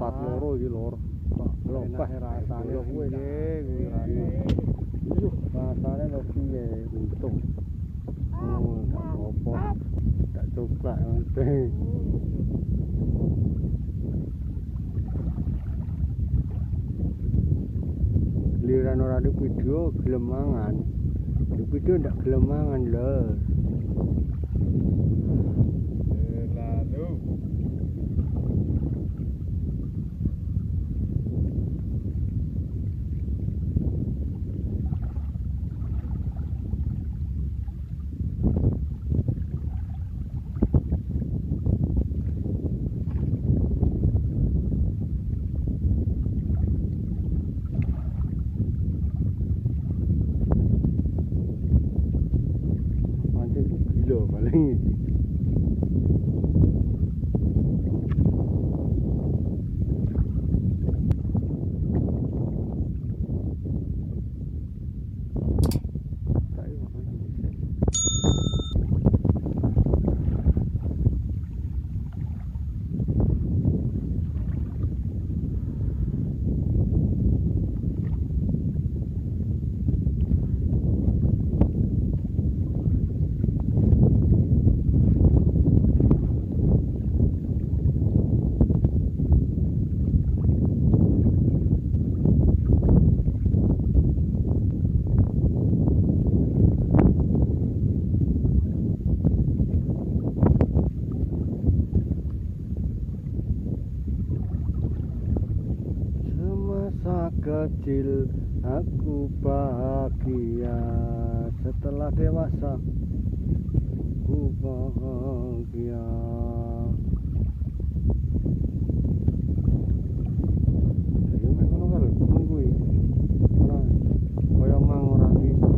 4 loro iki lur. Kok lopah rasane kuwi kuwi rasane lho piye untung. Enggak apa-apa. Tak coba penting. Liran ora di video gelem mangan. Di video ndak gelem mangan lho. Lalu gila paling. Semasa kecil aku bahagia, setelah dewasa aku bahagia. Jadi mek ngono kan temen kuwi. Ora kaya mang ora gitu.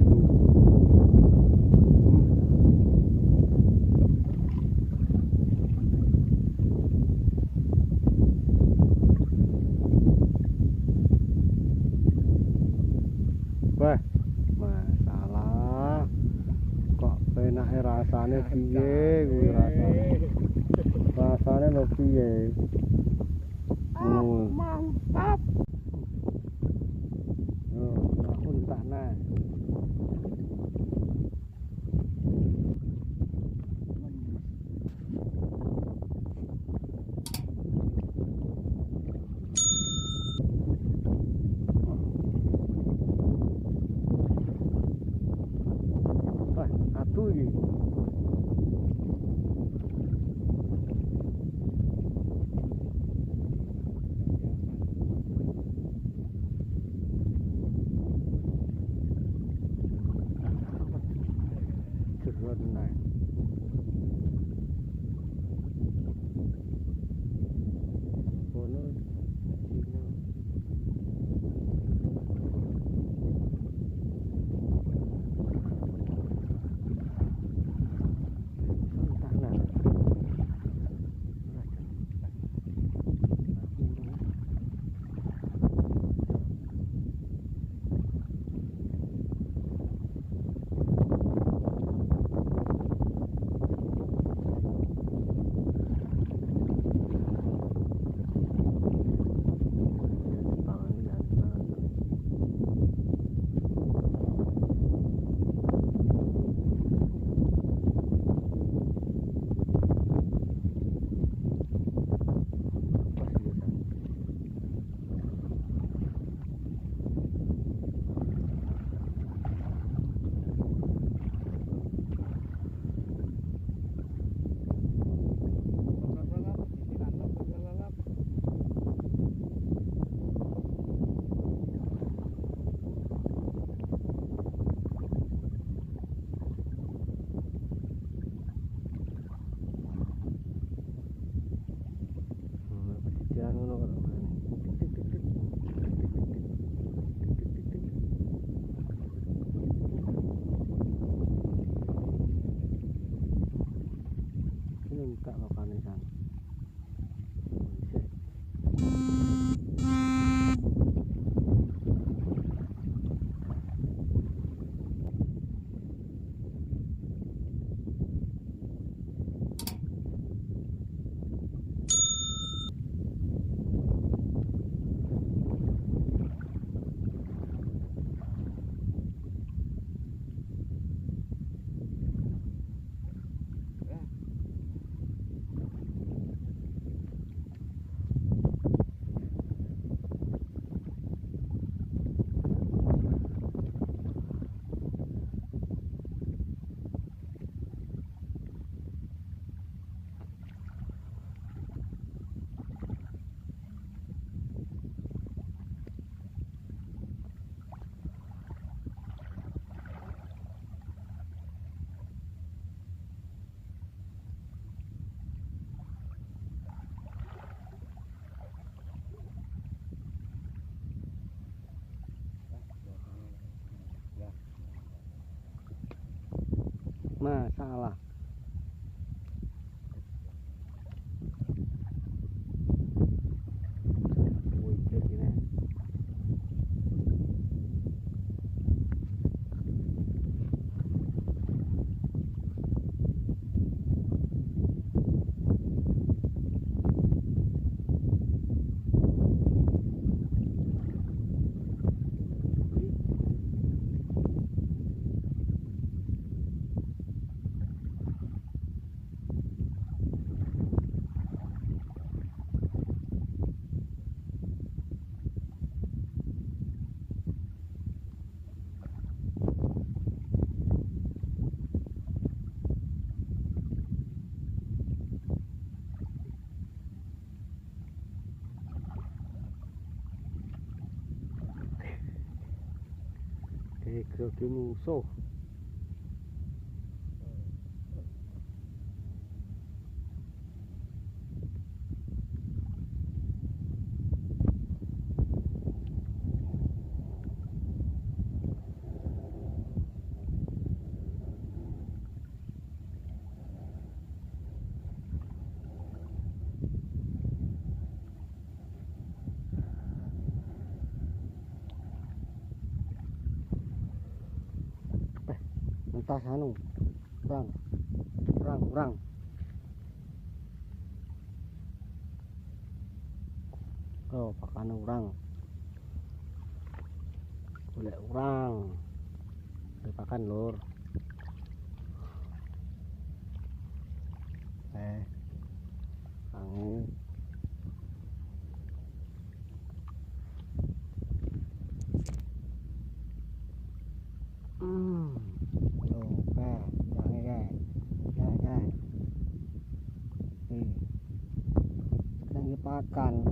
Wah, masalah kok penake rasane piye kuwi rasane. Rasane lho piye. mantap. Oh, aku entak nah. Wah, atu iki. Jerot nah. Kono Cina. Entah nah. Jangan ngono kan. Ini enggak lokane kan. Masalah. Wih, jadi nih. Grogi musuh. Entah anu. Urang. Oh, pakan urang. Golek urang. Pakan lur. Angin. Pakan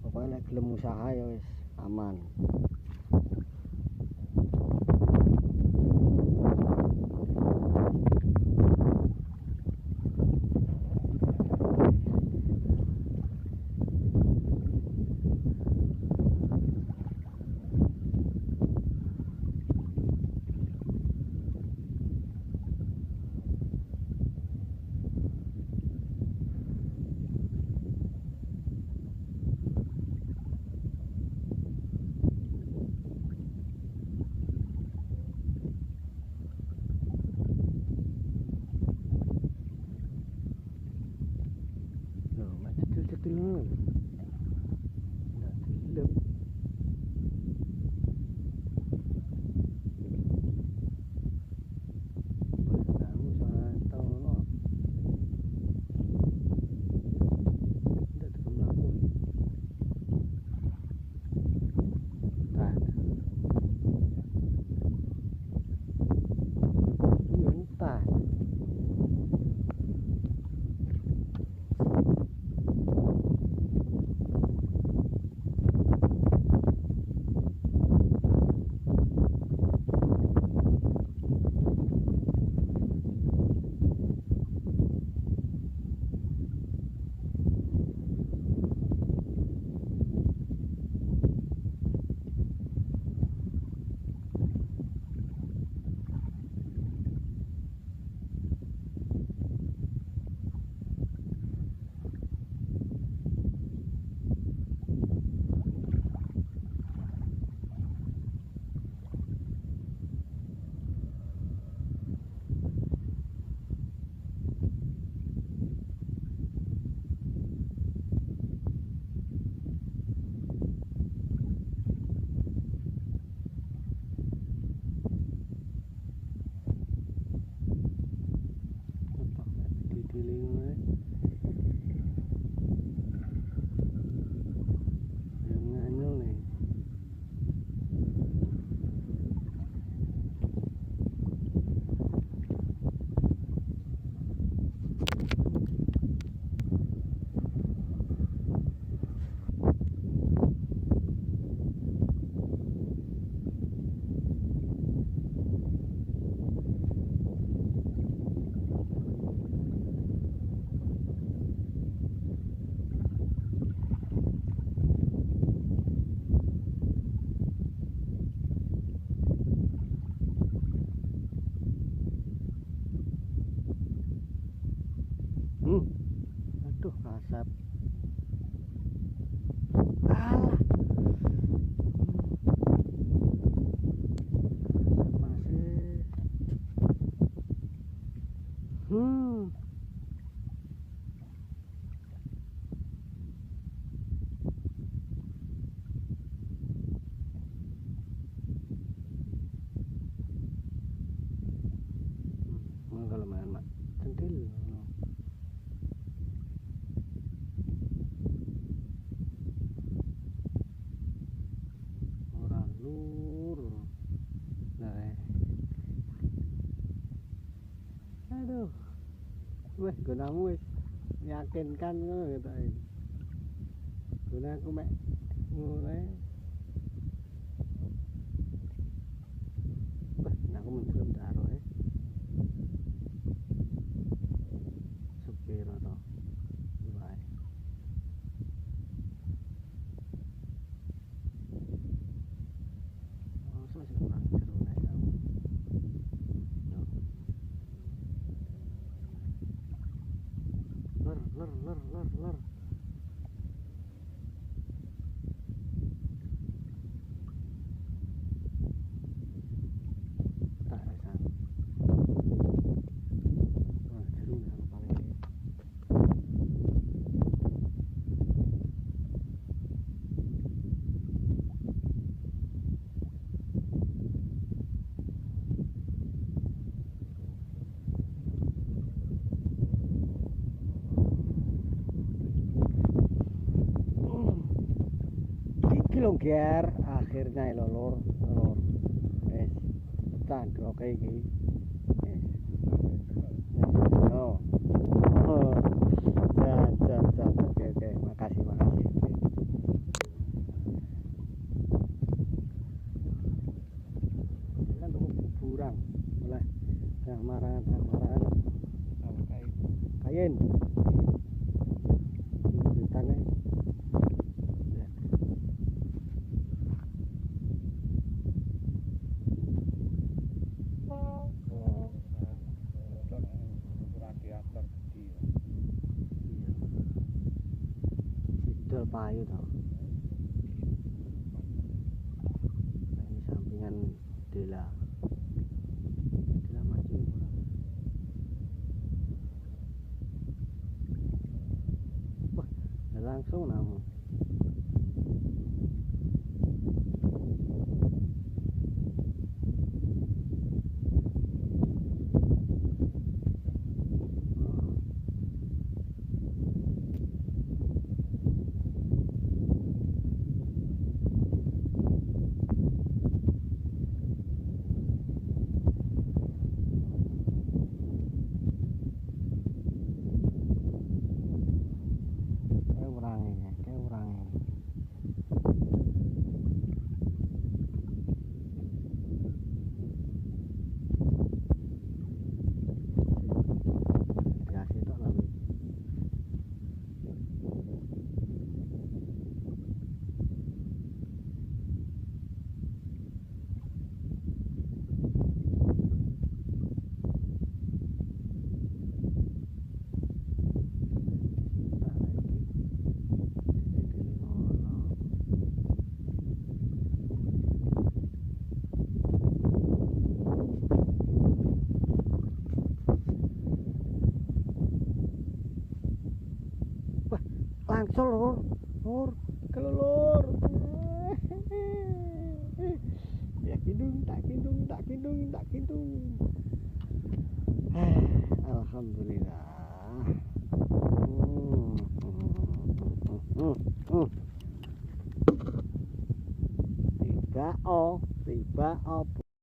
pokoknya gelem usaha ya wis aman. Cetil. Nggak dilep. Kamu sangat tahu no. Nggak terkenal pun. Tak. Entah. Aduh, asap. Alah. Masih. Kalau main mak centil. Orang lur. Nah, aduh. Wes gunamu wis meyakinkan ngono gitu. Gunaku mek ngono. Wes aku mendem daro e. Sepiro to. Wae. Masa sih kurang seru nek aku. Ler. Tak resan. Wah, seru nek aku paling. Longgar akhirnya lor wes tanduk oke iki wes oh oke makasih kan tuh kurang mulai marangan kain beritanya radiator gede. Idol payu toh. Nah, ini sampingan Dela maju wah langsung namu langsung lur kelulur ya kidung tak kidung